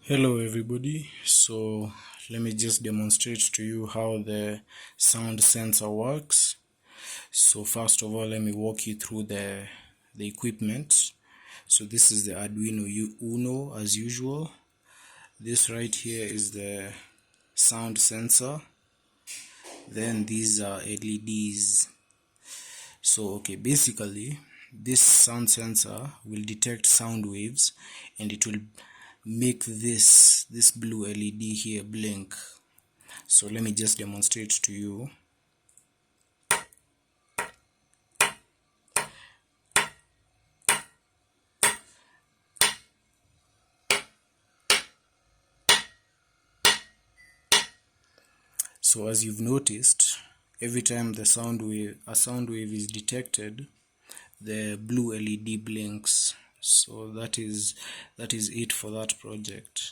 Hello everybody, so let me just demonstrate to you how the sound sensor works. So first of all, let me walk you through the equipment. So this is the Arduino Uno as usual. This right here is the sound sensor. Then these are LEDs. So basically this sound sensor will detect sound waves and it will make this blue LED here blink. So let me just demonstrate to you. So as you've noticed, every time a sound wave is detected, the blue LED blinks. So that is it for that project.